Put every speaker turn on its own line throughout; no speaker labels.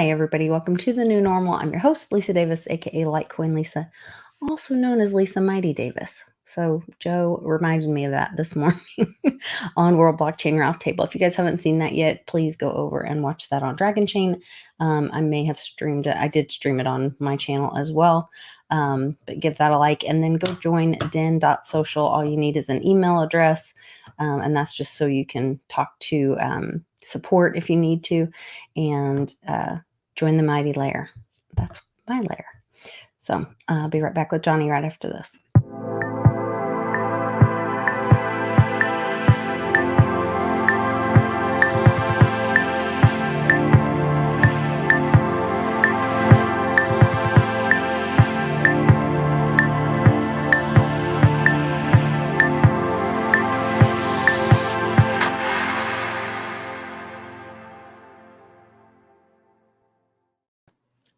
Hi, everybody. Welcome to the new normal. I'm your host, Lisa Davis, aka Litecoin Lisa, also known as Lisa Mighty Davis. So Joe reminded me of that this morning on World Blockchain Roundtable. If you guys haven't seen that yet, please go over and watch that on Dragon Chain. I may have streamed it. I did stream it on my channel as well. But give that a like and then go join Den.social. All you need is an email address. And that's just so you can talk to support if you need to, and join the mighty layer. That's my layer. So I'll be right back with Johnny right after this.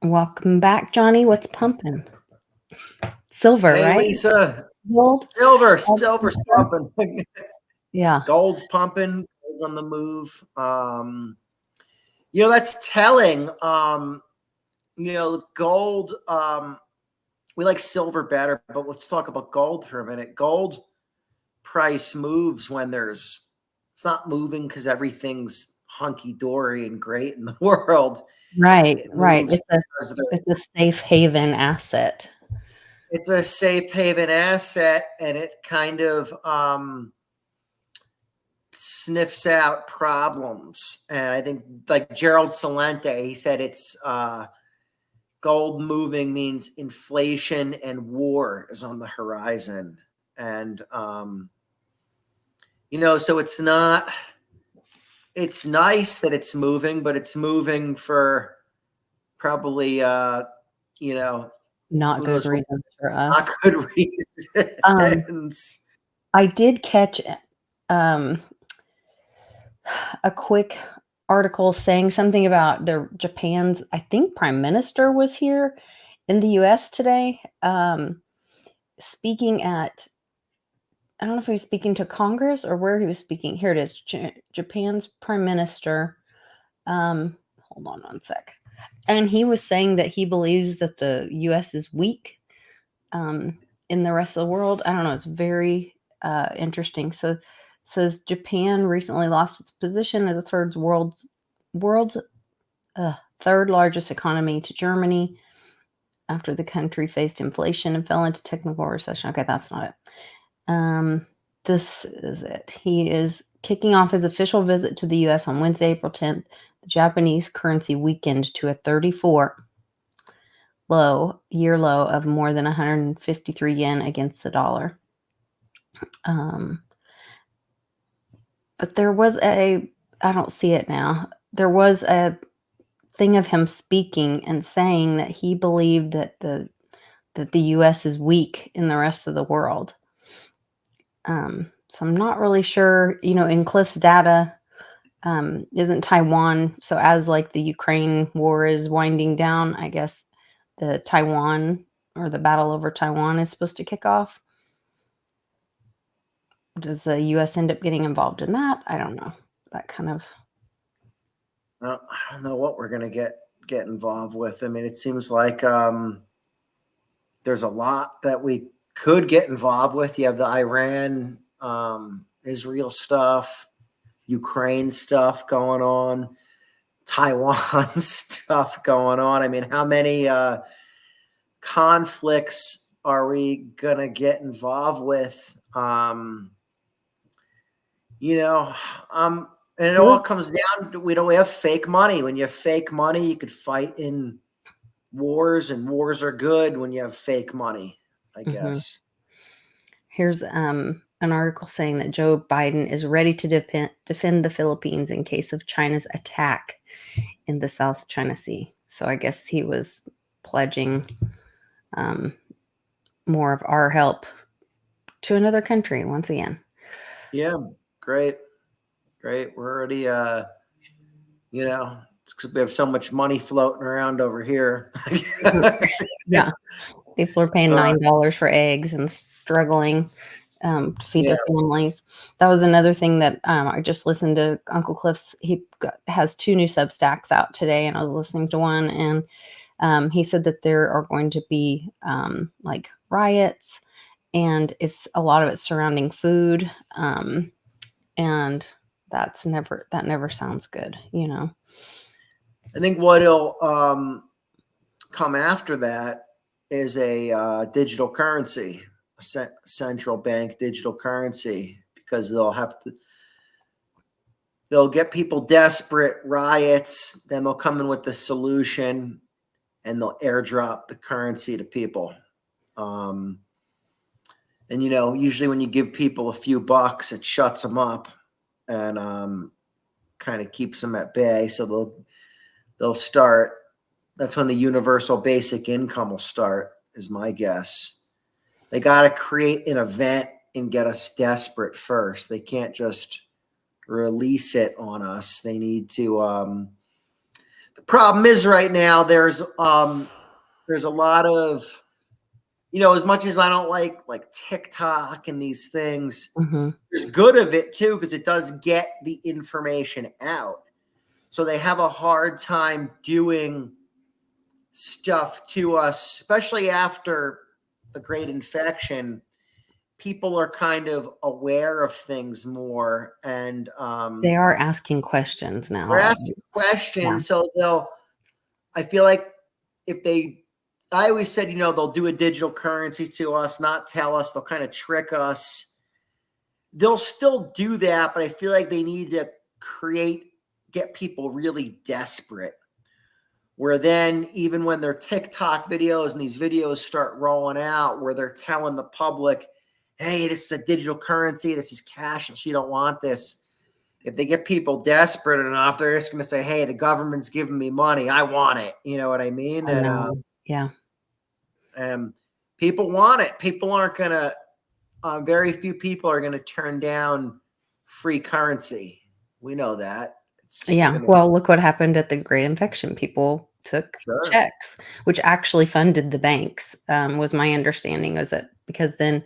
Welcome back, Johnny. What's pumping? Silver,
Hey,
right?
Lisa.
Gold?
Silver's pumping.
Yeah.
Gold's pumping. Gold's on the move. That's telling. Gold. We like silver better, but let's talk about gold for a minute. Gold price moves when it's not moving because everything's hunky dory and great in the world.
Right.
It's
a safe haven asset.
It's a safe haven asset, and it kind of sniffs out problems. And I think, like Gerald Celente, he said it's gold moving means inflation and war is on the horizon. And so it's nice that it's moving, but it's moving for probably
not good reasons for us.
Not good reasons.
I did catch a quick article saying something about Japan's, I think, prime minister was here in the U.S. today, speaking at, I don't know if he was speaking to Congress or where he was speaking. Here it is, Japan's prime minister. Hold on one sec. And he was saying that he believes that the U.S. is weak in the rest of the world. I don't know. It's very interesting. So it says Japan recently lost its position as the world's third largest economy to Germany after the country faced inflation and fell into technical recession. Okay, that's not it. This is it. He is kicking off his official visit to the U.S. on Wednesday, April 10th. The Japanese currency weakened to a 34 year low of more than 153 yen against the dollar. But there was I don't see it now. There was a thing of him speaking and saying that he believed that the U.S. is weak in the rest of the world. So I'm not really sure, in Cliff's data, isn't Taiwan. So as like the Ukraine war is winding down, I guess the Taiwan or the battle over Taiwan is supposed to kick off. Does the U.S. end up getting involved in that? I don't know. That kind of.
I don't know what we're going to get involved with. I mean, it seems like there's a lot that we could get involved with. You have the Iran, Israel stuff, Ukraine stuff going on, Taiwan stuff going on. I mean, how many conflicts are we going to get involved with? And it all comes down to, we have fake money. When you have fake money, you could fight in wars, and wars are good when you have fake money, I guess.
Here's an article saying that Joe Biden is ready to defend the Philippines in case of China's attack in the South China Sea. So I guess he was pledging more of our help to another country once again.
Yeah, great. We're already, because we have so much money floating around over here.
Yeah. People are paying $9 for eggs and struggling to feed their families. That was another thing that I just listened to Uncle Cliff's. Has 2 new Substacks out today, and I was listening to one, and he said that there are going to be like riots, and a lot of it surrounding food, and that never sounds good, you know.
I think what'll come after that is a digital currency, a central bank digital currency, because they'll get people desperate, riots, then they'll come in with the solution and they'll airdrop the currency to people. And, you know, usually when you give people a few bucks, it shuts them up and kind of keeps them at bay. So they'll start. That's when the universal basic income will start, is my guess. They got to create an event and get us desperate first. They can't just release it on us. They need to. The problem is right now there's a lot of, you know, as much as I don't like TikTok and these things, there's good of it too, because it does get the information out. So they have a hard time doing stuff to us, especially after the great infection. People are kind of aware of things more, and
they are asking questions now.
They're asking questions, so I feel like I always said, you know, they'll do a digital currency to us, not tell us, they'll kind of trick us. They'll still do that, but I feel like they need to get people really desperate, where then even when their TikTok videos and these videos start rolling out where they're telling the public, hey, this is a digital currency, this is cash, and you don't want this. If they get people desperate enough, they're just going to say, hey, the government's giving me money, I want it. You know what I mean? And people want it. People aren't going to, very few people are going to turn down free currency. We know that.
Well, look what happened at the Great Infection. People took checks, which actually funded the banks, was my understanding. Was that because then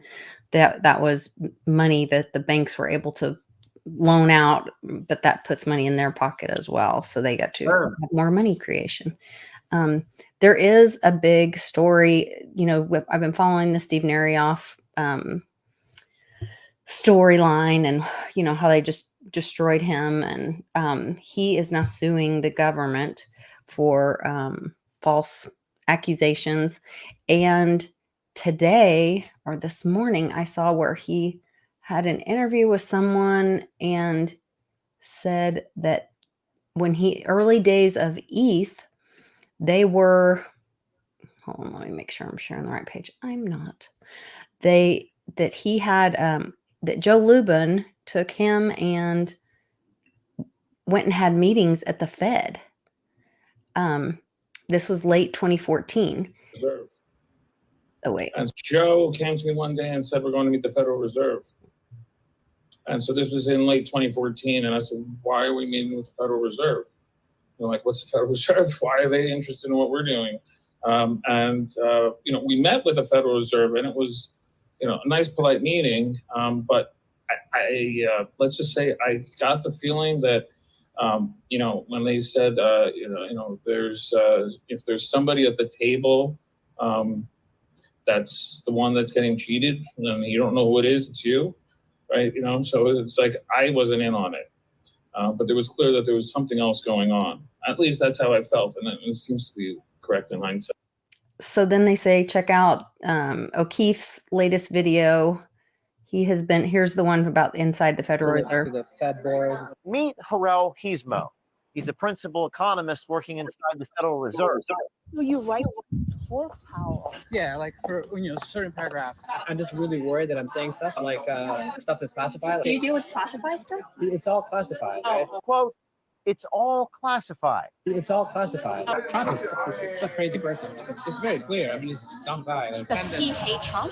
that was money that the banks were able to loan out, but that puts money in their pocket as well. So they got to have more money creation. There is a big story, you know, I've been following the Steve Nerayoff storyline, and you know how they just destroyed him, and he is now suing the government for false accusations. And today, or this morning, I saw where he had an interview with someone and said that when early days of ETH, they were, hold on, let me make sure I'm sharing the right page. I'm not. That he had that Joe Lubin took him and went and had meetings at the Fed. This was late 2014.
Reserve.
Oh, wait.
And Joe came to me one day and said, we're going to meet the Federal Reserve. And so this was in late 2014. And I said, why are we meeting with the Federal Reserve? They're like, what's the Federal Reserve? Why are they interested in what we're doing? You know, we met with the Federal Reserve, and it was, you know, a nice, polite meeting. But let's just say I got the feeling that, you know, when they said, there's if there's somebody at the table that's the one that's getting cheated, and you don't know who it is, it's you, right? You know, so it's like I wasn't in on it, but it was clear that there was something else going on. At least that's how I felt, and it seems to be correct in hindsight.
So then they say, check out O'Keefe's latest video. He has been, here's the one about inside the Federal Reserve.
To the Fed board.
Meet Harel Hizmo. He's a principal economist working inside the Federal Reserve.
Will you write for Powell?
Yeah, like for, you know, certain paragraphs. I'm just really worried that I'm saying stuff like stuff that's classified.
Do you deal with classified stuff?
It's all classified. Right?
Quote, it's all classified.
It's all classified. Trump is a crazy person. It's very clear. I mean, he's a dumb guy.
Does he hate Trump?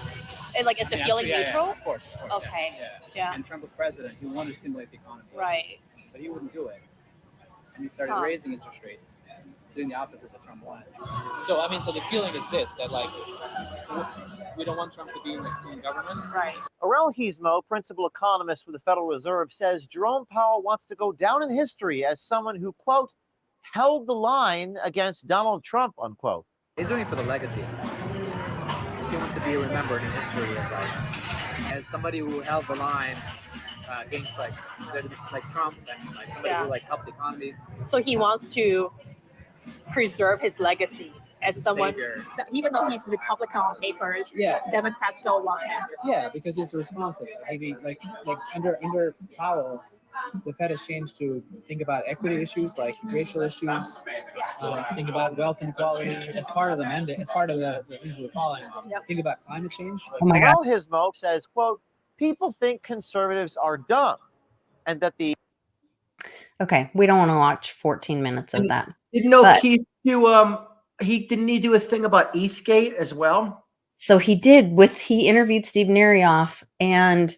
And like, is the feeling neutral?
Yeah, of course.
Okay. Yeah.
And Trump was president. He wanted to stimulate the economy.
Right.
But he wouldn't do it. And he started raising interest rates. doing the opposite that Trump wanted. So I mean, so the feeling is this, that like we don't want Trump to be in government.
Right.
Aurel Heasmo, principal economist with the Federal Reserve, says Jerome Powell wants to go down in history as someone who, quote, held the line against Donald Trump, unquote.
He's doing it for the legacy. He wants to be remembered in history as somebody who held the line against like Trump and like somebody who like helped the economy.
So he wants to preserve his legacy as someone,
Savior.
even though he's Republican on paper,
Yeah.
Democrats still love him.
Yeah, because he's responsive. Like under Powell, the Fed has changed to think about equity issues like racial issues, think about wealth inequality as part of the mandate, as part of the things we're following.
Yep.
Think about climate change.
Oh my God.
Aurel Heasmo says, quote, people think conservatives are dumb and that the
Okay, we don't want to watch 14 minutes of that.
Didn't know
But-
Keith do he do a thing about Eastgate as well?
So he interviewed Steve Nerayoff, and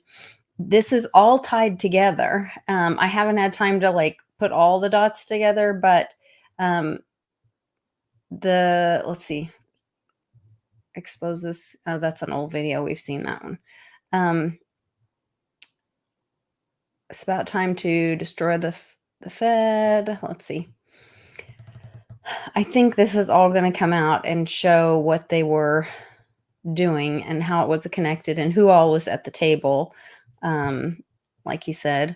this is all tied together. I haven't had time to like put all the dots together, but let's see, exposes. Oh, that's an old video. We've seen that one. It's about time to destroy the Fed. Let's see. I think this is all going to come out and show what they were doing and how it was connected and who all was at the table. Like he said,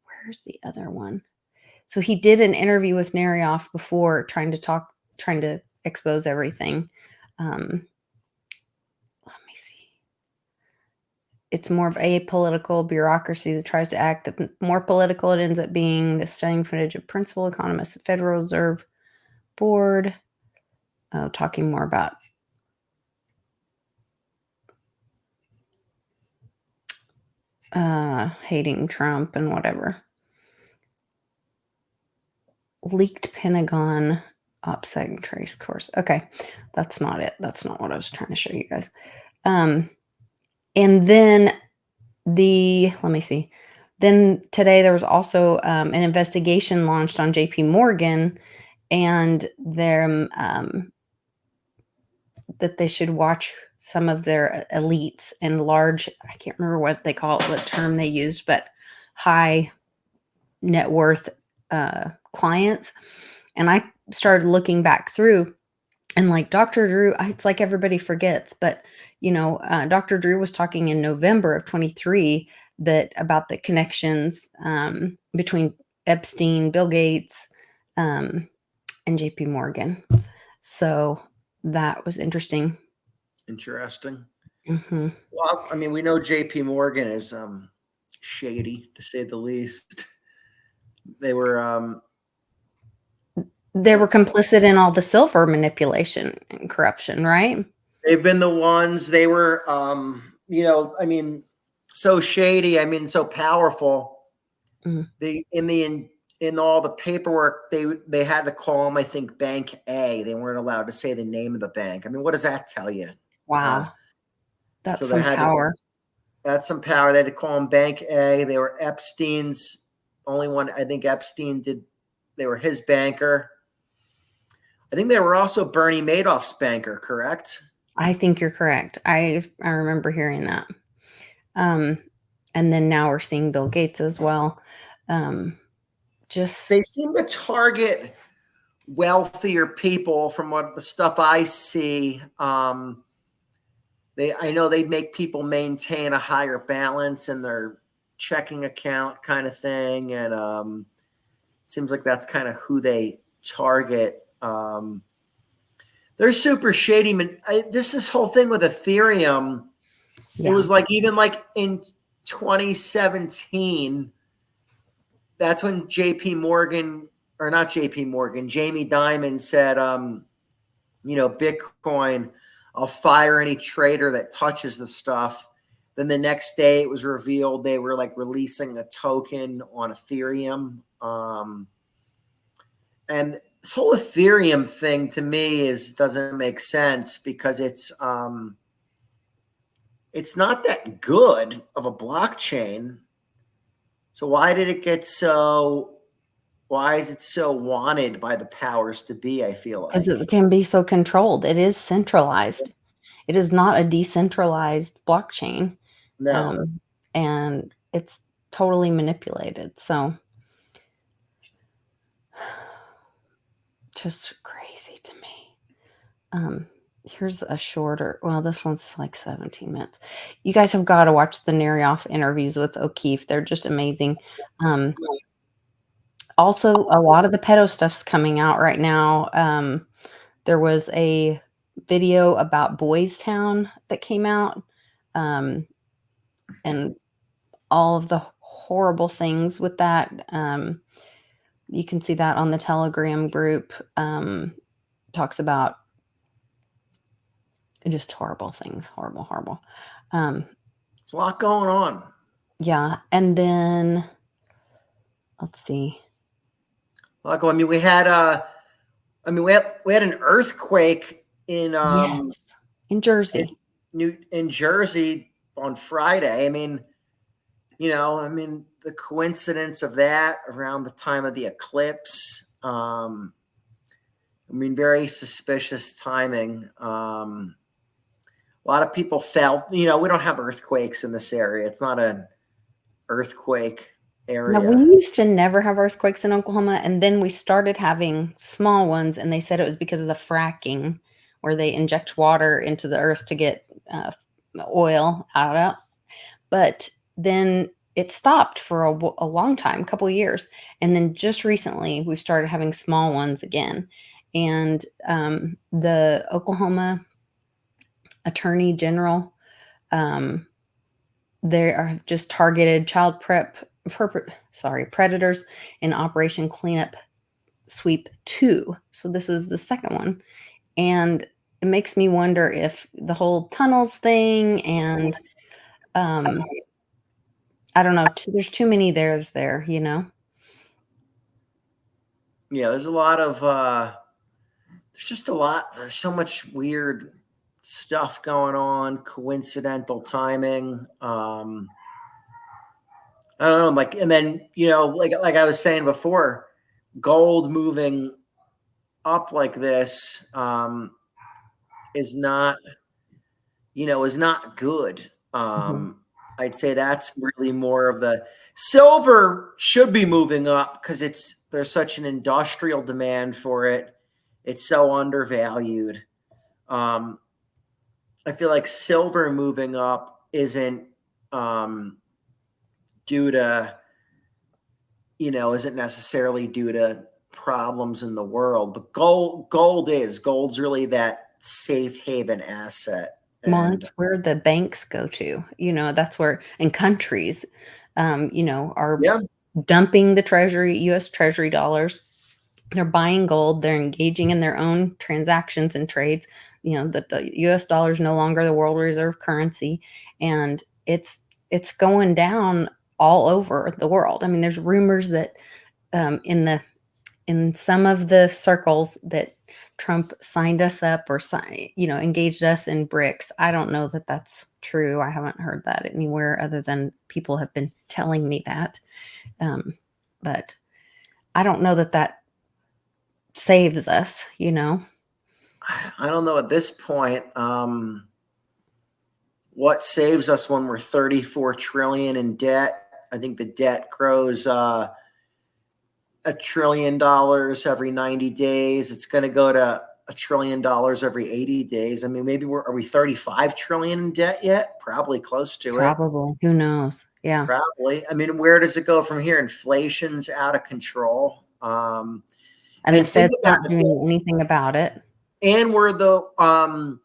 where's the other one? So he did an interview with Nerayoff before trying to expose everything. Let me see. It's more of a political bureaucracy that tries to act. The more political it ends up being, the stunning footage of principal economists at Federal Reserve Board, talking more about hating Trump and whatever. Leaked Pentagon OPSEC trace course. Okay, that's not it. That's not what I was trying to show you guys. And then let me see. Then today there was also an investigation launched on JP Morgan, and that they should watch some of their elites and large, I can't remember what they call it, what term they used, but high net worth clients. And I started looking back through, and like Dr. Drew, it's like everybody forgets, but Dr. Drew was talking in November of 23 about the connections between Epstein, Bill Gates, and JP Morgan. So that was interesting.
Interesting.
Mm-hmm.
Well, I mean, we know JP Morgan is shady, to say the least. They were
complicit in all the silver manipulation and corruption, right?
They've been the ones. They were, I mean, so shady. I mean, so powerful.
Mm-hmm.
In all the paperwork, they had to call them, I think, Bank A. They weren't allowed to say the name of the bank. I mean, what does that tell you?
Wow, that's
so
some power.
That's some power. They had to call them Bank A. They were Epstein's only one. I think Epstein did. They were his banker. I think they were also Bernie Madoff's banker, correct?
I think you're correct. I remember hearing that. And then now we're seeing Bill Gates as well. They
seem to target wealthier people from what the stuff I see. I know they make people maintain a higher balance in their checking account kind of thing. And it seems like that's kind of who they target. They're super shady. Just this whole thing with Ethereum, It was like, even like in 2017, that's when Jamie Dimon said, Bitcoin, I'll fire any trader that touches the stuff. Then the next day it was revealed they were like releasing a token on Ethereum. And this whole Ethereum thing to me doesn't make sense because it's not that good of a blockchain. So why did it get so why is it so wanted by the powers to be? I feel like.
Because it can be so controlled. It is centralized. It is not a decentralized blockchain.
No.
And it's totally manipulated. So just crazy to me. Here's a shorter, well, this one's like 17 minutes. You guys have got to watch the Nerayoff interviews with O'Keefe. They're just amazing. Also, a lot of the pedo stuff's coming out right now. There was a video about Boys Town that came out, and all of the horrible things with that. You can see that on the Telegram group. Talks about just horrible things, horrible.
There's a lot going on.
Yeah, and then let's see.
A lot going. I mean, we had we had an earthquake in
Yes, in Jersey.
in Jersey on Friday. I mean, the coincidence of that around the time of the eclipse. Very suspicious timing. A lot of people felt, we don't have earthquakes in this area. It's not an earthquake area.
Now, we used to never have earthquakes in Oklahoma, and then we started having small ones, and they said it was because of the fracking, where they inject water into the earth to get oil out. But then it stopped for a long time, a couple of years. And then just recently, we've started having small ones again. And the Oklahoma Attorney General, they are just targeted child predators in Operation Cleanup Sweep 2. So this is the second one. And it makes me wonder if the whole tunnels thing and I don't know. There's too many there's there, Yeah,
there's a lot of there's just a lot. There's so much weird stuff going on, coincidental timing. I don't know, and then like I was saying before, gold moving up like this is not good. I'd say that's really more of the silver should be moving up because there's such an industrial demand for it. It's so undervalued. I feel like silver moving up isn't isn't necessarily due to problems in the world, but gold's really that safe haven asset.
Well, it's where the banks go to, that's where, and countries, are dumping the U.S. Treasury dollars. They're buying gold. They're engaging in their own transactions and trades. That the U.S. dollar is no longer the world reserve currency, and it's going down all over the world. I mean, there's rumors that in some of the circles that Trump signed us up or engaged us in BRICS. I don't know that that's true. I haven't heard that anywhere other than people have been telling me that. But I don't know that saves us,
I don't know at this point. What saves us when we're 34 trillion in debt? I think the debt grows $1 trillion every 90 days. It's going to go to $1 trillion every 80 days. I mean, maybe are we 35 trillion in debt yet? Probably close to it.
Probably. Who knows? Yeah.
Probably. I mean, where does it go from here? Inflation's out of control.
And the Fed's not doing anything about it.
And we're the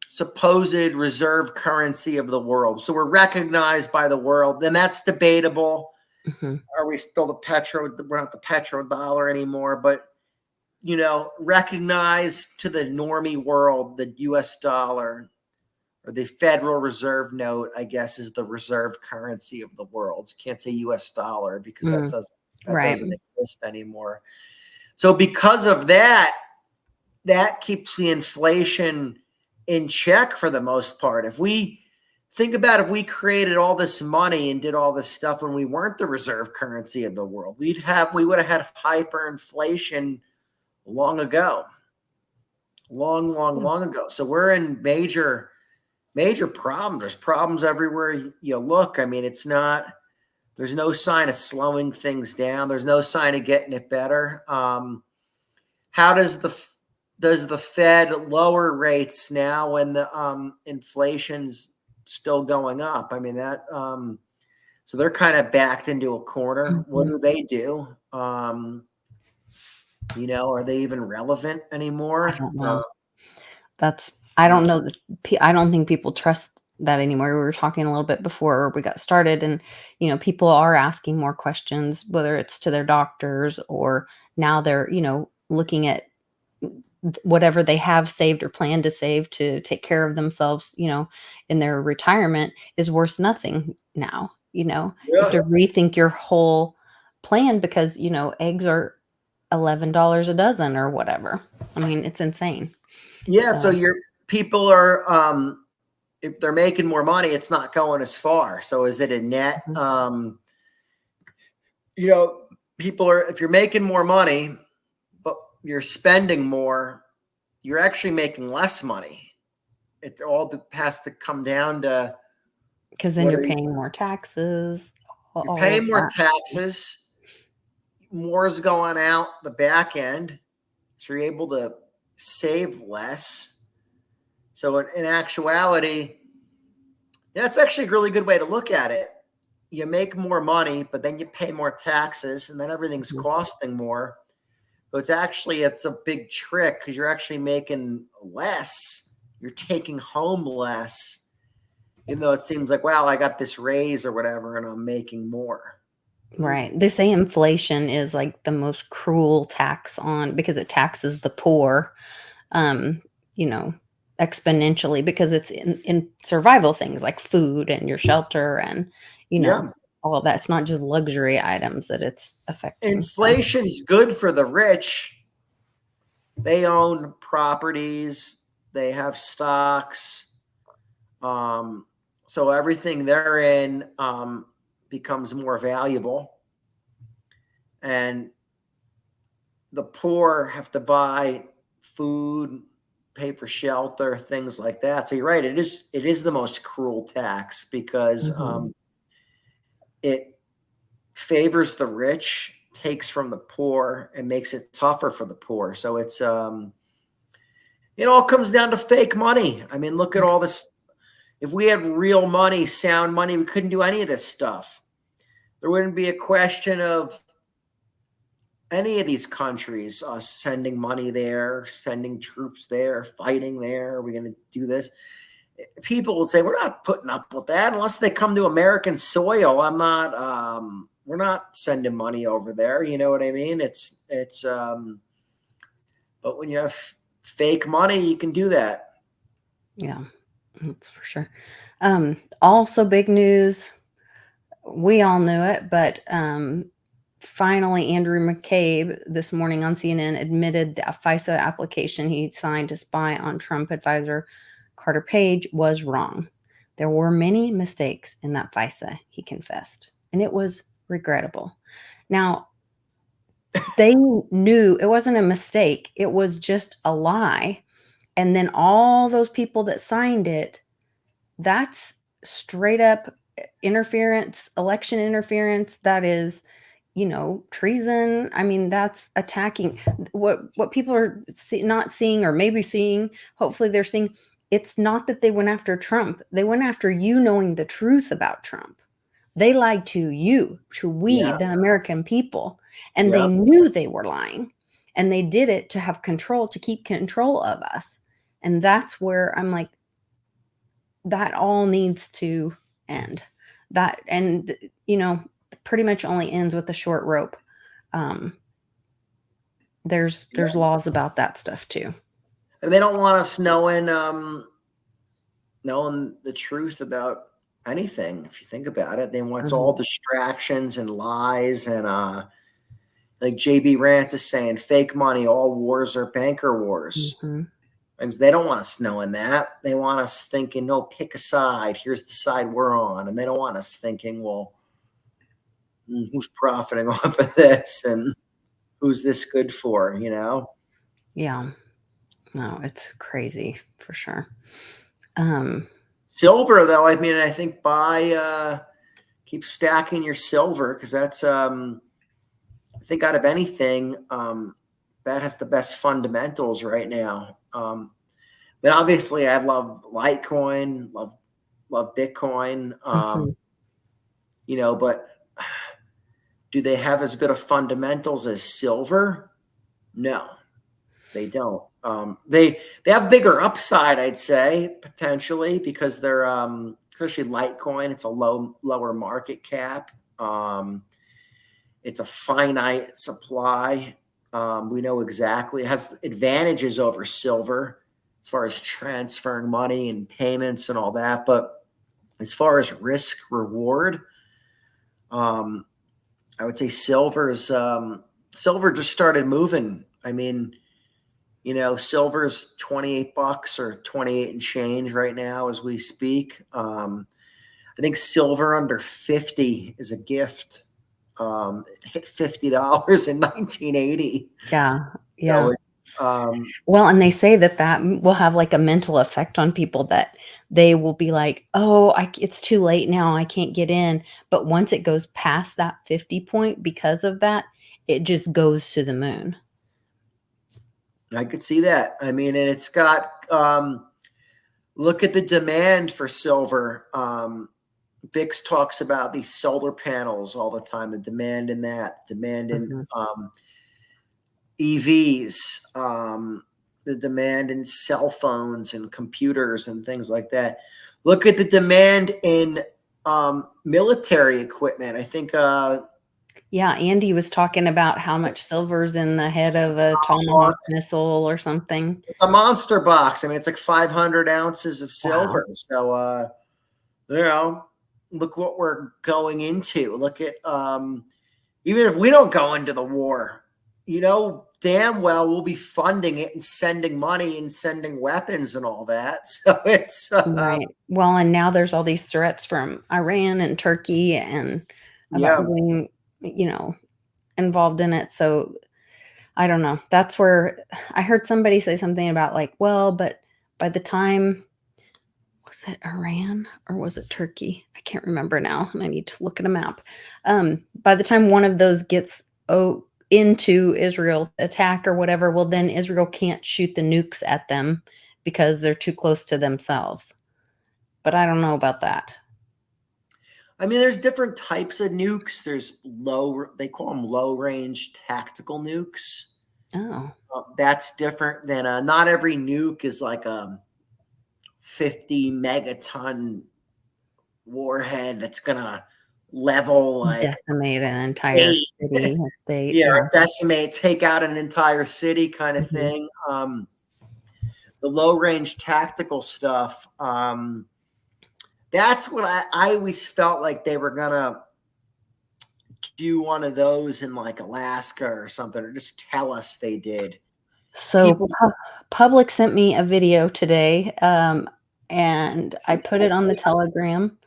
supposed reserve currency of the world. So we're recognized by the world. And that's debatable. Mm-hmm. Are we still we're not the petrodollar anymore, but recognized to the normie world, the US dollar or the Federal Reserve note, I guess, is the reserve currency of the world. You can't say US dollar because that doesn't exist anymore. So because of that keeps the inflation in check for the most part. If we think about if we created all this money and did all this stuff when we weren't the reserve currency of the world. We would have had hyperinflation long ago. Long ago. So we're in major problems. There's problems everywhere you look. I mean, there's no sign of slowing things down. There's no sign of getting it better. How does the Fed lower rates now when the inflation's still going up? I mean, so they're kind of backed into a corner.
Mm-hmm.
What do they do? Are they even relevant anymore?
I don't know. I don't know. I don't think people trust that anymore. We were talking a little bit before we got started, and people are asking more questions, whether it's to their doctors or now they're looking at whatever they have saved or plan to save to take care of themselves, in their retirement is worth nothing now. You have to rethink your whole plan because eggs are $11 a dozen or whatever. I mean, it's insane.
Yeah, so your people are if they're making more money, it's not going as far. So is it a net? People are, if you're making more money, but you're spending more, you're actually making less money. It all has to come down to,
because then you're paying more taxes.
You're paying more taxes. More is going out the back end. So you're able to save less. So in actuality, that's actually a really good way to look at it. You make more money, but then you pay more taxes, and then everything's costing more. But it's a big trick because you're actually making less. You're taking home less, even though it seems like, wow, I got this raise or whatever, and I'm making more.
Right. They say inflation is like the most cruel tax because it taxes the poor, exponentially because it's in survival things like food and your shelter and, all of that. It's not just luxury items that it's affecting.
Inflation is good for the rich. They own properties. They have stocks. So everything they're in becomes more valuable. And the poor have to buy food, pay for shelter, things like that. So you're right. It is the most cruel tax because it favors the rich, takes from the poor, and makes it tougher for the poor. So it's it all comes down to fake money. I mean, look at all this. If we had real money, sound money, we couldn't do any of this stuff. There wouldn't be a question of any of these countries sending money there, sending troops there, fighting there. Are we going to do this? People would say, we're not putting up with that unless they come to American soil. We're not sending money over there. You know what I mean? But when you have fake money, you can do that.
Yeah, that's for sure. Also big news. We all knew it, but finally, Andrew McCabe this morning on CNN admitted that a FISA application he signed to spy on Trump advisor Carter Page was wrong. There were many mistakes in that FISA, he confessed, and it was regrettable. Now, they knew it wasn't a mistake. It was just a lie. And then all those people that signed it, that's straight up interference, election interference. That is, treason. I mean, that's attacking what people are not seeing or maybe seeing. Hopefully they're seeing. It's not that they went after Trump. They went after you knowing the truth about Trump. They lied to you, to we, the American people, and they knew they were lying, and they did it to have control, to keep control of us. And that's where I'm like, that all needs to end. That, and pretty much only ends with a short rope. There's laws about that stuff too.
And they don't want us knowing the truth about anything. If you think about it, they want all distractions and lies and like JB Rance is saying, fake money. All wars are banker wars. And they don't want us knowing that. They want us thinking, no, pick a side. Here's the side we're on. And they don't want us thinking, well, who's profiting off of this and who's this good for, you know?
Yeah. No, it's crazy for sure.
Silver, though, I mean, I think keep stacking your silver, because that's, I think out of anything, that has the best fundamentals right now. But obviously, I love Litecoin, love Bitcoin,
Mhm.
you know, but do they have as good of fundamentals as silver? No, they don't. They have bigger upside, I'd say, potentially, because they're especially Litecoin. It's a lower market cap. It's a finite supply. We know exactly, it has advantages over silver as far as transferring money and payments and all that. But as far as risk reward, I would say silver just started moving. I mean, you know, silver's $28 or 28 and change right now as we speak. I think silver under 50 is a gift. It hit $50 in 1980.
Yeah. Yeah.
So,
Well, and they say that will have like a mental effect on people, that they will be like, oh, it's too late now. I can't get in. But once it goes past that 50 point, because of that, it just goes to the moon.
I could see that. I mean, and it's got, look at the demand for silver. Bix talks about these solar panels all the time, the demand in that, demand in EVs, the demand in cell phones and computers and things like that. Look at the demand in military equipment. I think
Yeah, Andy was talking about how much silver's in the head of a Tomahawk missile or something.
it's a monster box. I mean, it's like 500 ounces of silver.
Wow.
So, you know, look what we're going into. Look at, even if we don't go into the war, you know, damn well we'll be funding it and sending money and sending weapons and all that. So it's
Right. Well, and now there's all these threats from Iran and Turkey and about
yeah.
being, involved in it. So I don't know. That's where I heard somebody say something about like, well, but by the time, was it Iran or was it Turkey? I can't remember now, and I need to look at a map. By the time one of those gets into Israel attack or whatever, well, then Israel can't shoot the nukes at them because they're too close to themselves. But I don't know about that.
I mean, there's different types of nukes. There's they call them low range tactical nukes.
Oh,
That's different than not every nuke is like a 50 megaton warhead that's gonna level like
decimate an entire
state.
city or state.
Yeah, or decimate, take out an entire city kind of
Mhm.
thing. The low range tactical stuff, that's what I always felt like they were gonna do one of those in like Alaska or something, or just tell us they did.
So Public sent me a video today, and I put it on the Telegram,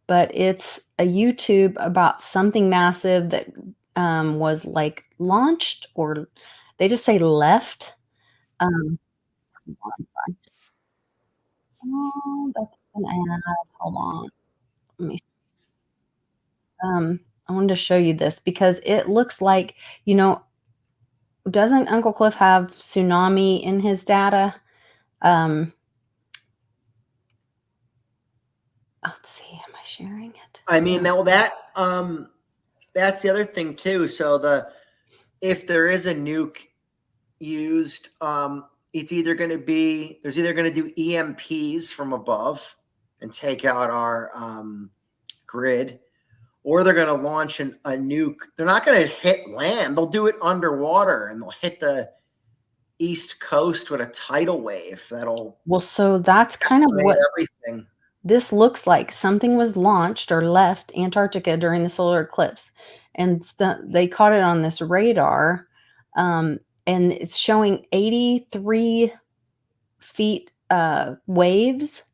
but it's a YouTube about something massive that was like launched, or they just say left. Hold on, sorry. Oh, that's an ad. Hold on. Let me. I wanted to show you this because it looks like, doesn't Uncle Cliff have tsunami in his data? Let's see. Am I sharing it?
I mean, that's the other thing too. So if there is a nuke used, it's either going to be there's either going to do EMPs from above and take out our grid, or they're going to launch a nuke. They're not going to hit land. They'll do it underwater, and they'll hit the East Coast with a tidal wave that'll
Well, so that's kind of
decimate
what
everything.
this looks like. Something was launched or left Antarctica during the solar eclipse, and they caught it on this radar, and it's showing 83 feet waves.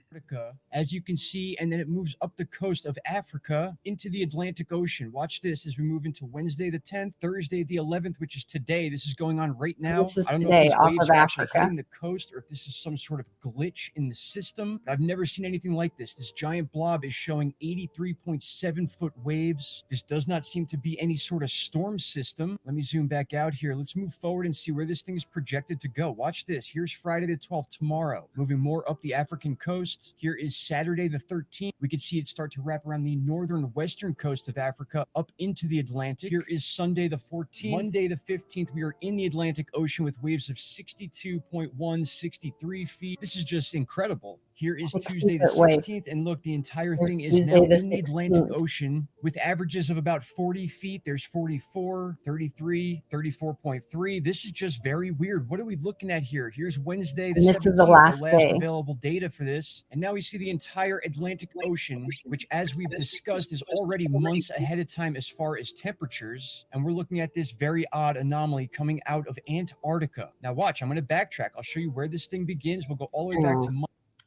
Antarctica, as you can see, and then it moves up the coast of Africa into the Atlantic Ocean. Watch this as we move into Wednesday the 10th, Thursday the 11th, which is today. This is going on right now.
This is
I don't know if
today
these
off
waves
of
are actually
Africa.
hitting the coast or if this is some sort of glitch in the system. I've never seen anything like this. This giant blob is showing 83.7-foot waves. This does not seem to be any sort of storm system. Let me zoom back out here. Let's move forward and see where this thing is projected to go. Watch this. Here's Friday the 12th tomorrow, moving more up the African coast. Here is Saturday the 13th. We can see it start to wrap around the northern western coast of Africa up into the Atlantic. Here is Sunday the 14th. Monday the 15th, we are in the Atlantic Ocean with waves of 62.1, 63 feet. This is just incredible. Here is Tuesday the 16th, and look, the entire thing is now in the Atlantic Ocean with averages of about 40 feet. There's 44, 33, 34.3. This is just very weird. What are we looking at here? Here's Wednesday the 17th, the last available data for this. And now we see the entire Atlantic Ocean, which, as we've discussed, is already months ahead of time as far as temperatures. And we're looking at this very odd anomaly coming out of Antarctica. Now watch, I'm going to backtrack. I'll show you where this thing begins. We'll go all the way back to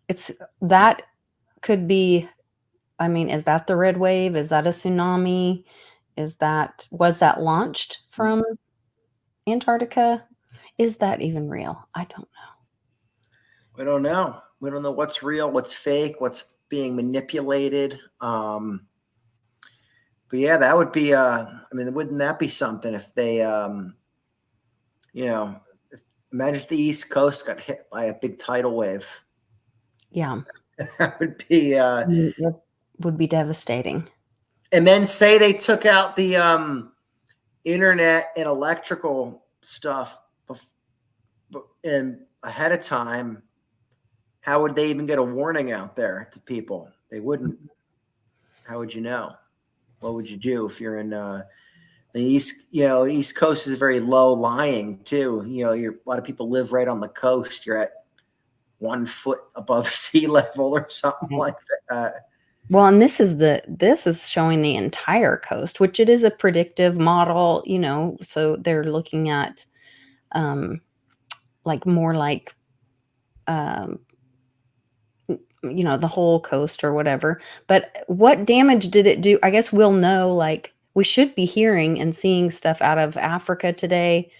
It's that could be, I mean, is that the red wave? Is that a tsunami? Was that launched from Antarctica? Is that even real? I don't know.
We don't know. We don't know what's real, what's fake, what's being manipulated. But yeah, that would be, I mean, wouldn't that be something if they, you know, imagine if the East Coast got hit by a big tidal wave.
Yeah.
That would be,
it would be devastating.
And then say they took out the internet and electrical stuff and ahead of time. How would they even get a warning out there to people? They wouldn't. How would you know? What would you do if you're in the East? You know, East Coast is very low lying too. You know, a lot of people live right on the coast. You're at 1 foot above sea level or something like that.
Well, and this is showing the entire coast, which it is a predictive model, you know, so they're looking at like more like you know, the whole coast or whatever. But what damage did it do? I guess we'll know, like we should be hearing and seeing stuff out of Africa today.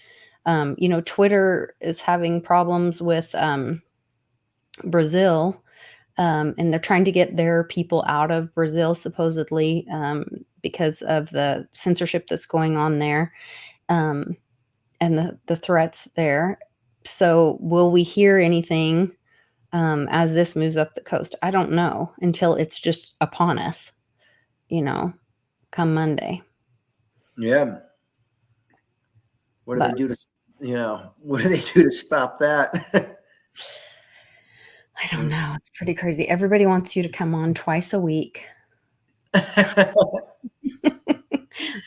You know, Twitter is having problems with Brazil, and they're trying to get their people out of Brazil, supposedly, because of the censorship that's going on there, and the threats there. So will we hear anything as this moves up the coast? I don't know until it's just upon us, you know, come Monday.
Yeah. What do they do to, you know, what do they do to stop that?
I don't know. It's pretty crazy. Everybody wants you to come on twice a week. They're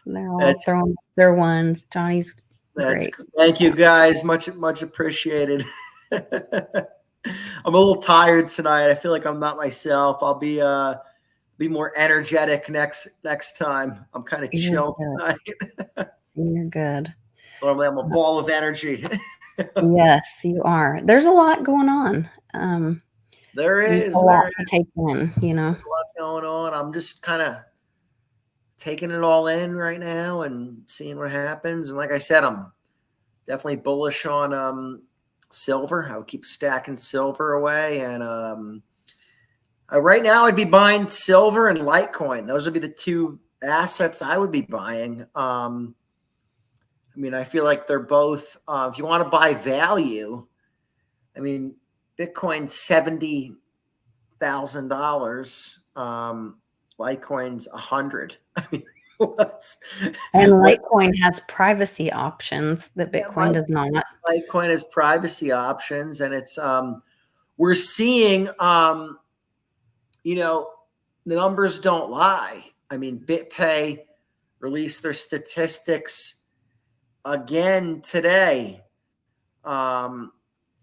all throwing their ones. Johnny's great.
Thank you guys. Much appreciated. I'm a little tired tonight. I feel like I'm not myself. I'll be more energetic next time. I'm kind of chill tonight.
You're good.
Normally I'm a ball of energy.
Yes, you are. There's a lot going on.
There is
a lot to take in, you know.
There's a lot going on. I'm just kind of taking it all in right now and seeing what happens. And like I said, I'm definitely bullish on silver. I would keep stacking silver away. And right now I'd be buying silver and Litecoin. Those would be the two assets I would be buying. I mean, I feel like they're both, if you want to buy value, I mean, Bitcoin's $70,000. Litecoin's 100. I mean,
and Litecoin has privacy options that Bitcoin does not.
Litecoin has privacy options, and it's we're seeing you know, the numbers don't lie. I mean, BitPay released their statistics again today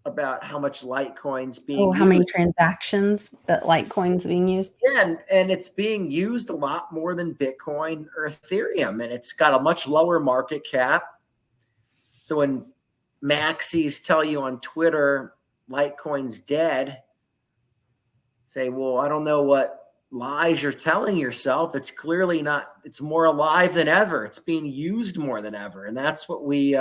about how much Litecoin's being used.
How many transactions that Litecoin's being used?
Yeah, and it's being used a lot more than Bitcoin or Ethereum, and it's got a much lower market cap. So when maxis tell you on Twitter Litecoin's dead, say, well, I don't know what lies you're telling yourself. It's clearly not. It's more alive than ever. It's being used more than ever, and that's what we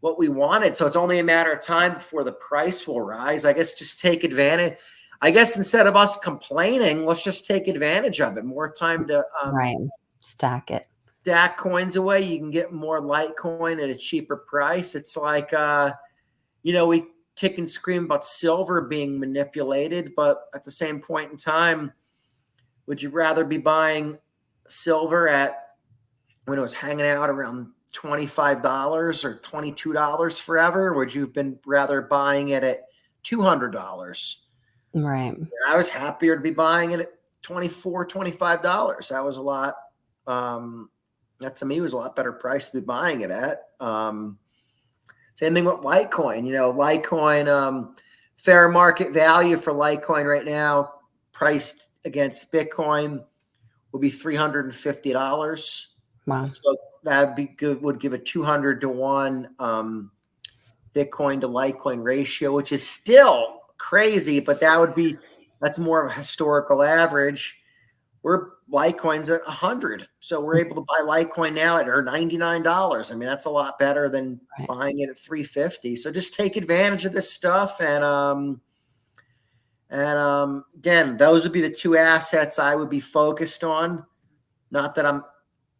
wanted. So it's only a matter of time before the price will rise. I guess just take advantage. I guess instead of us complaining, let's just take advantage of it. More time to
Right. Stack it.
stack coins away. You can get more Litecoin at a cheaper price. It's like, we kick and scream about silver being manipulated, but at the same point in time, would you rather be buying silver at when it was hanging out around $25 or $22 forever? Or would you have been rather buying it at $200?
Right.
I was happier to be buying it at $24, $25. That was a lot. That to me was a lot better price to be buying it at. Same thing with Litecoin. Litecoin, fair market value for Litecoin right now, priced against Bitcoin, will be $350.
Wow.
So that'd be good. Would give a 200 to 1 Bitcoin to Litecoin ratio, which is still crazy, but that's more of a historical average. We're Litecoin's at 100, so we're able to buy Litecoin now at $99. I mean, that's a lot better than buying it at 350. So just take advantage of this stuff, and again, those would be the two assets I would be focused on. Not that I'm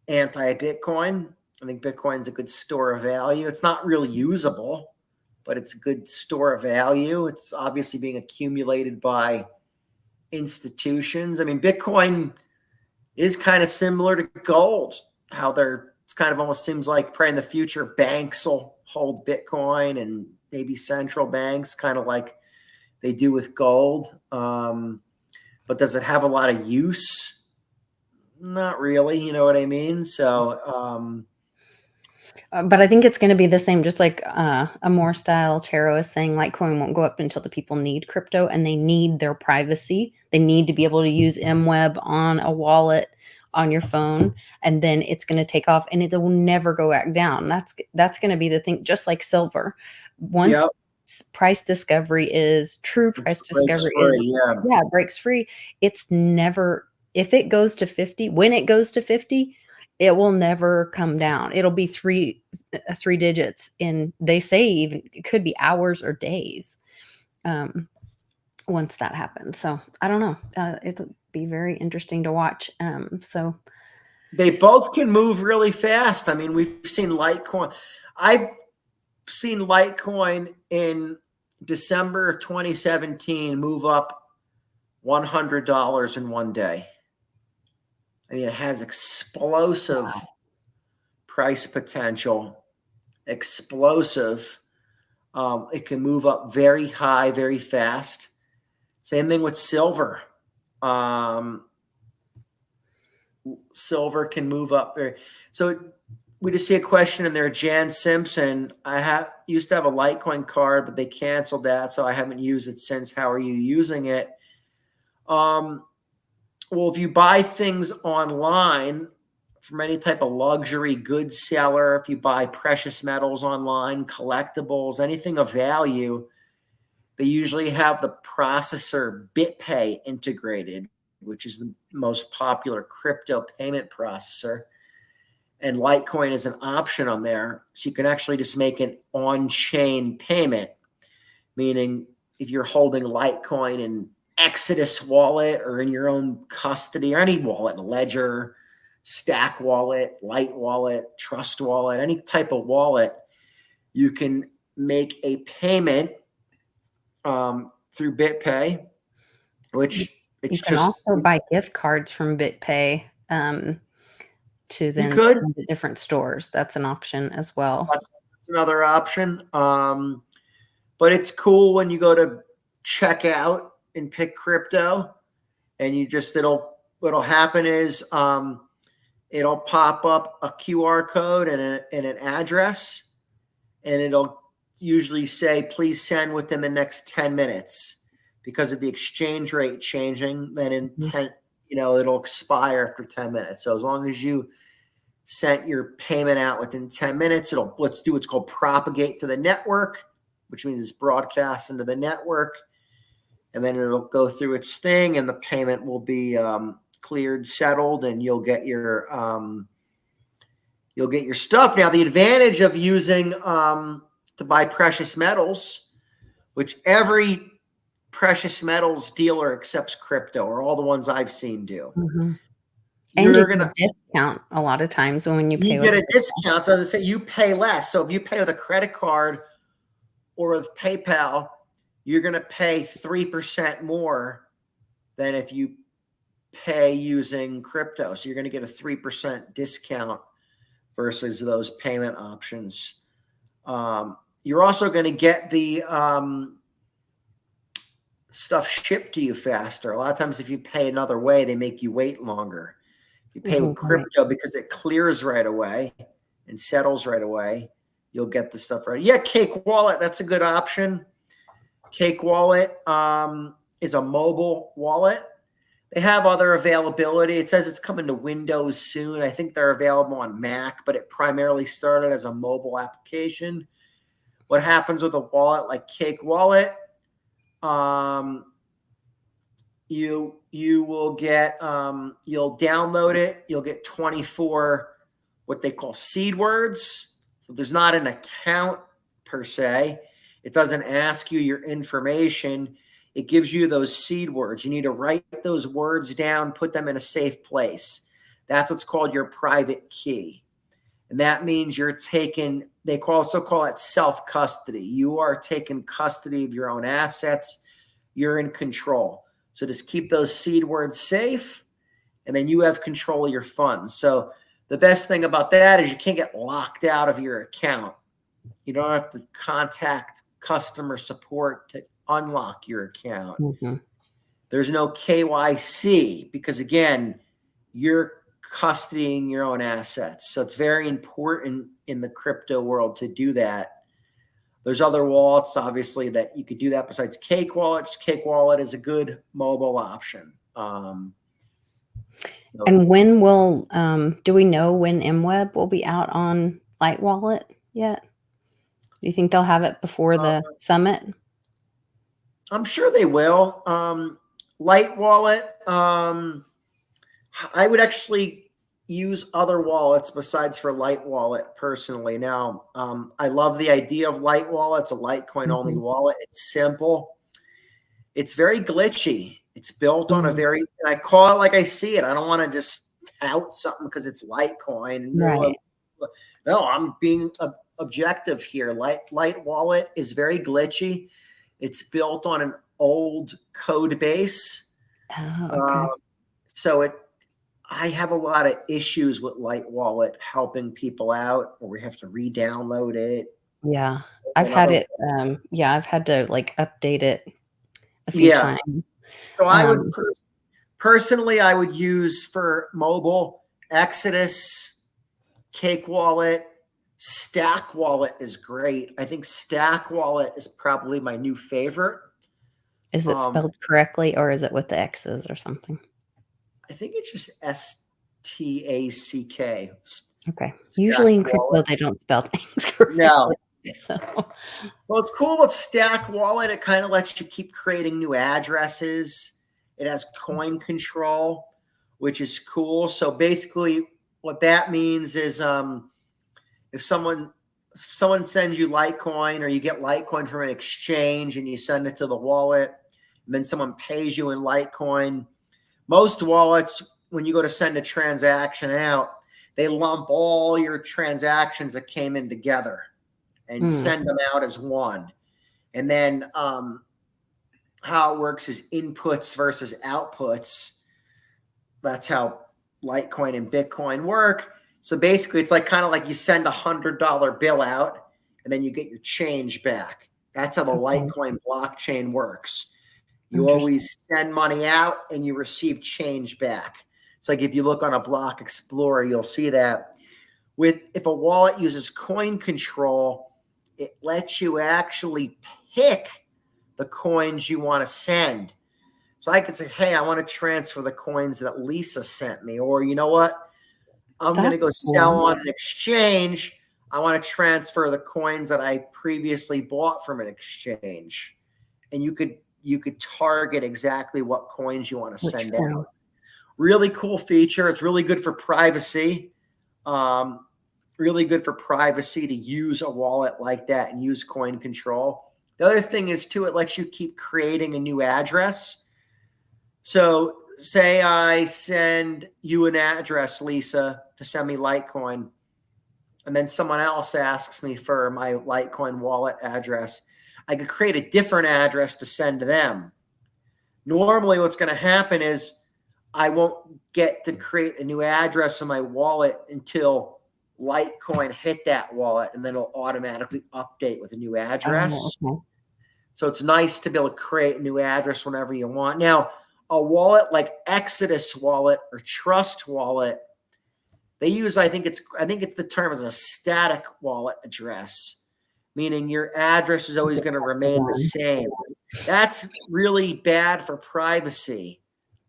anti-Bitcoin. I think Bitcoin's a good store of value. It's not really usable, but it's a good store of value. It's obviously being accumulated by institutions. I mean, Bitcoin is kind of similar to gold, how it's kind of almost seems like probably in the future, banks will hold Bitcoin and maybe central banks, kind of like they do with gold. But does it have a lot of use? Not really. You know what I mean? So,
but I think it's going to be the same, just like Amor Style Tarot is saying, Litecoin won't go up until the people need crypto and they need their privacy. They need to be able to use MWeb on a wallet on your phone, and then it's going to take off and it will never go back down. That's going to be the thing, just like silver. Once price discovery is true, price discovery breaks free. It's never, if it goes to 50, when it goes to 50, it will never come down. It'll be three digits in, they say even it could be hours or days once that happens. So I don't know. It'll be very interesting to watch. So
they both can move really fast. I mean, we've seen Litecoin. I've seen Litecoin in December 2017 move up $100 in one day. I mean, it has explosive price potential, explosive. It can move up very high, very fast. Same thing with silver. Silver can move up very. So we just see a question in there. Jan Simpson, used to have a Litecoin card, but they canceled that, so I haven't used it since. How are you using it? Well, if you buy things online from any type of luxury goods seller, if you buy precious metals online, collectibles, anything of value, they usually have the processor BitPay integrated, which is the most popular crypto payment processor. And Litecoin is an option on there. So you can actually just make an on-chain payment, meaning if you're holding Litecoin in Exodus wallet or in your own custody or any wallet, Ledger, Stack wallet, Light wallet, Trust wallet, any type of wallet, you can make a payment through BitPay, which
you can also buy gift cards from BitPay to then send to different stores. That's an option as well.
That's another option. But it's cool when you go to check out and pick crypto, and what'll happen is it'll pop up a QR code and an address, and it'll usually say, please send within the next 10 minutes because of the exchange rate changing. Then it'll expire after 10 minutes. So as long as you sent your payment out within 10 minutes. Let's do what's called propagate to the network, which means it's broadcast into the network. And then it'll go through its thing, and the payment will be cleared, settled, and you'll get your stuff. Now, the advantage of using to buy precious metals, which every precious metals dealer accepts crypto, or all the ones I've seen do.
Mm-hmm. And
You're
you
gonna
get a discount a lot of times when you pay
you
with
get a discount. So as I say, you pay less. So if you pay with a credit card or with PayPal, you're going to pay 3% more than if you pay using crypto. So you're going to get a 3% discount versus those payment options. You're also going to get the stuff shipped to you faster. A lot of times if you pay another way, they make you wait longer. If you pay with crypto, because it clears right away and settles right away, you'll get the stuff right. Yeah, Cake Wallet, that's a good option. Cake Wallet is a mobile wallet. They have other availability. It says it's coming to Windows soon. I think they're available on Mac, but it primarily started as a mobile application. What happens with a wallet like Cake Wallet? You will get you'll download it. You'll get 24 what they call seed words. So there's not an account per se. It doesn't ask you your information. It gives you those seed words. You need to write those words down, put them in a safe place. That's what's called your private key. And that means you're taking, they also call it self-custody. You are taking custody of your own assets. You're in control. So just keep those seed words safe, and then you have control of your funds. So the best thing about that is you can't get locked out of your account. You don't have to contact customer support to unlock your account.
Mm-hmm.
There's no KYC because, again, you're custodying your own assets. So it's very important in the crypto world to do that. There's other wallets, obviously, that you could do that besides Cake Wallet. Just Cake Wallet is a good mobile option.
And when will, do we know when MWeb will be out on Light Wallet yet? Do you think they'll have it before the summit?
I'm sure they will. Light Wallet, I would actually use other wallets besides for Light Wallet personally. Now, I love the idea of Light Wallet. It's a Litecoin only wallet. It's simple. It's very glitchy. It's built on a very, and I call it like I see it. I don't want to just tout something because it's Litecoin.
Right.
No, I'm being objective here. Light Wallet is very glitchy. It's built on an old code base.
Oh, okay.
So I have a lot of issues with Light Wallet helping people out, or we have to re-download it.
Yeah. I've had it. I've had to like update it a few times.
So I would personally, I would use for mobile Exodus, Cake Wallet, Stack Wallet is great. I think Stack Wallet is probably my new favorite.
Is it spelled correctly, or is it with the X's or something?
I think it's just STACK.
Okay. Usually in crypto, they don't spell things correctly.
No.
So.
Well, it's cool about Stack Wallet. It kind of lets you keep creating new addresses. It has coin control, which is cool. So basically what that means is if someone sends you Litecoin, or you get Litecoin from an exchange and you send it to the wallet, and then someone pays you in Litecoin, most wallets, when you go to send a transaction out, they lump all your transactions that came in together and send them out as one. And then how it works is inputs versus outputs. That's how Litecoin and Bitcoin work. So basically, it's like kind of like you send $100 bill out, and then you get your change back. That's how the Litecoin blockchain works. You always send money out, and you receive change back. It's like if you look on a Block Explorer, you'll see that. If a wallet uses coin control, it lets you actually pick the coins you want to send. So I could say, hey, I want to transfer the coins that Lisa sent me. Or you know what? I'm going to go
That's
sell
cool.
on an exchange. I want to transfer the coins that I previously bought from an exchange. And you could target exactly what coins you want to
Which
send
coin?
out. Really cool feature. It's really good for privacy. Really good for privacy to use a wallet like that and use coin control. The other thing is too, it lets you keep creating a new address. So say I send you an address, Lisa, to send me Litecoin, and then someone else asks me for my Litecoin wallet address. I could create a different address to send to them. Normally what's going to happen is I won't get to create a new address in my wallet until Litecoin hit that wallet, and then it'll automatically update with a new address.
Oh, okay.
So it's nice to be able to create a new address whenever you want. Now, a wallet like Exodus Wallet or Trust Wallet, they use, I think it's the term is a static wallet address, meaning your address is always going to remain the same. That's really bad for privacy.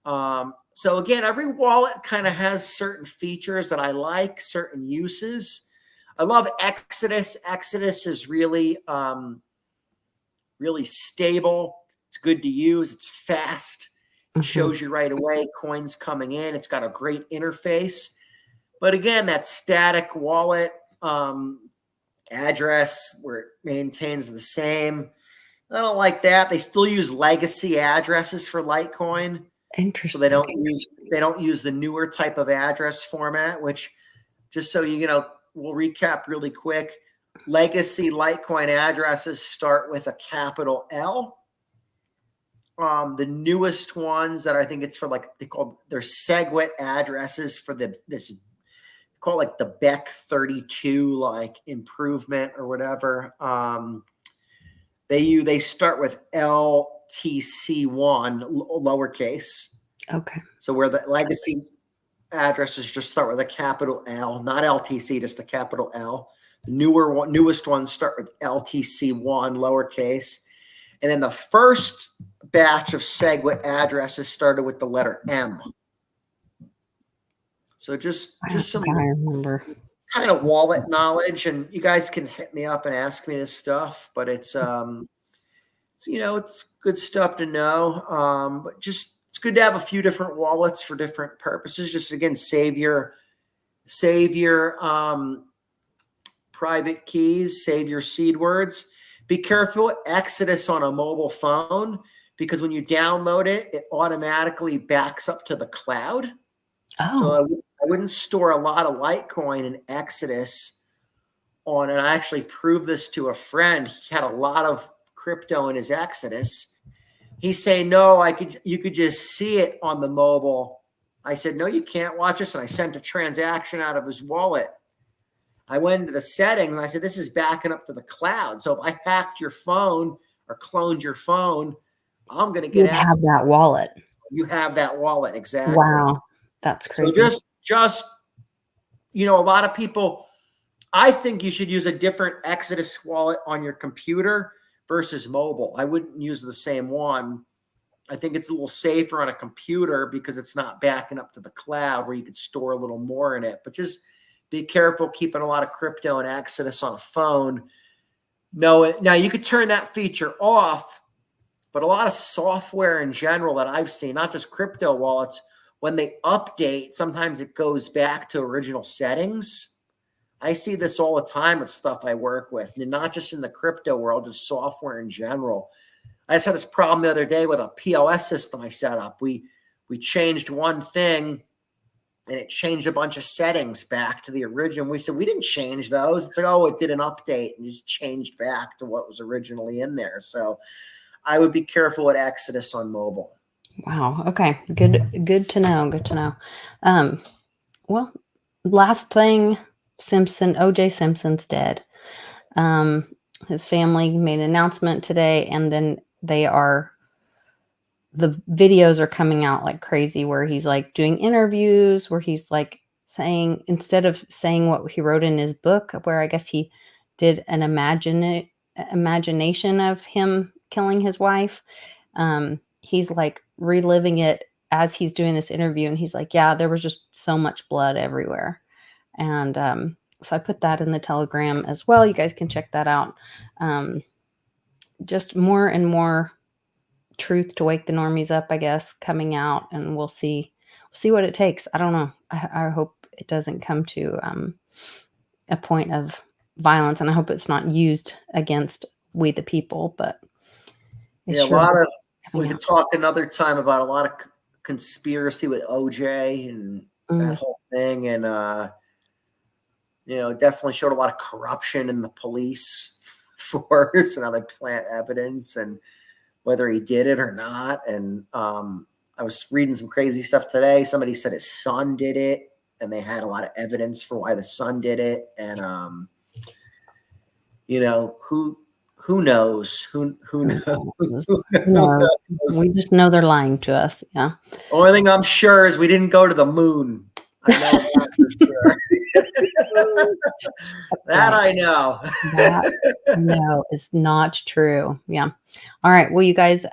So again, every wallet kind of has certain features that I like, certain uses. I love Exodus. Exodus is really, really stable. It's good to use. It's fast. It shows you right away coins coming in. It's got a great interface. But again, that static wallet address where it maintains the same, I don't like that. They still use legacy addresses for Litecoin.
Interesting.
So they don't use the newer type of address format, which, just so you know, we'll recap really quick. Legacy Litecoin addresses start with a capital L. The newest ones that I think it's for, like, they're SegWit addresses for this call like the Beck 32 like improvement or whatever. They start with LTC1 lowercase.
Okay.
So where the legacy addresses just start with a capital L, not LTC, just the capital L. The newest ones start with LTC1 lowercase. And then the first batch of SegWit addresses started with the letter M. So just some kind of wallet knowledge, and you guys can hit me up and ask me this stuff, but it's good stuff to know. But just, it's good to have a few different wallets for different purposes. Just again, save your private keys, save your seed words. Be careful with Exodus on a mobile phone, because when you download it, it automatically backs up to the cloud.
Oh.
So I wouldn't store a lot of Litecoin in Exodus on, and I actually proved this to a friend. He had a lot of crypto in his Exodus. He's saying, no, you could just see it on the mobile. I said, no, you can't watch this. And I sent a transaction out of his wallet. I went into the settings and I said, this is backing up to the cloud. So if I hacked your phone or cloned your phone, I'm going to get access.
You have that wallet.
You have that wallet. Exactly.
Wow. That's crazy.
So just, a lot of people, I think you should use a different Exodus wallet on your computer versus mobile. I wouldn't use the same one. I think it's a little safer on a computer because it's not backing up to the cloud where you could store a little more in it. But just be careful keeping a lot of crypto and Exodus on a phone. Now you could turn that feature off, but a lot of software in general that I've seen, not just crypto wallets, when they update, sometimes it goes back to original settings. I see this all the time with stuff I work with, and not just in the crypto world, just software in general. I just had this problem the other day with a POS system I set up. We changed one thing, and it changed a bunch of settings back to the original. We said, we didn't change those. It's like, oh, it did an update and just changed back to what was originally in there. So I would be careful with Exodus on mobile.
Wow. Okay. Good to know. Good to know. Well, last thing, O.J. Simpson's dead. His family made an announcement today, and then the videos are coming out like crazy where he's like doing interviews where he's like saying, instead of saying what he wrote in his book, where I guess he did an imagination of him killing his wife. He's like reliving it as he's doing this interview. And he's like, yeah, there was just so much blood everywhere. And so I put that in the Telegram as well. You guys can check that out. Just more and more truth to wake the normies up, I guess, coming out, and we'll see what it takes. I don't know. I hope it doesn't come to a point of violence, and I hope it's not used against we the people. But it's
Yeah, we
coming
could
out.
talk another time about a lot of conspiracy with OJ and that whole thing, and definitely showed a lot of corruption in the police force and how they plant evidence and whether he did it or not. And I was reading some crazy stuff today. Somebody said his son did it, and they had a lot of evidence for why the son did it. And who knows? Who knows?
No, we just know they're lying to us. Yeah.
Only thing I'm sure is we didn't go to the moon. I know that for sure. That I know.
No, it's not true. Yeah. All right. Well, you guys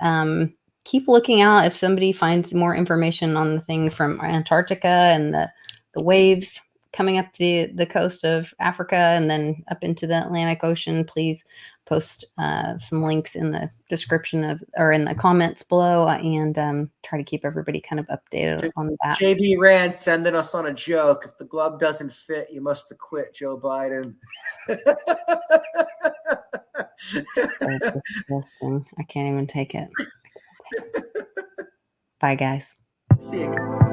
keep looking out if somebody finds more information on the thing from Antarctica and the waves coming up the coast of Africa and then up into the Atlantic Ocean. Please post some links in the description or in the comments below, and try to keep everybody kind of updated on that.
JB Rand sending us on a joke. If the glove doesn't fit, you must have quit, Joe Biden.
I can't even take it. Bye, guys.
See you.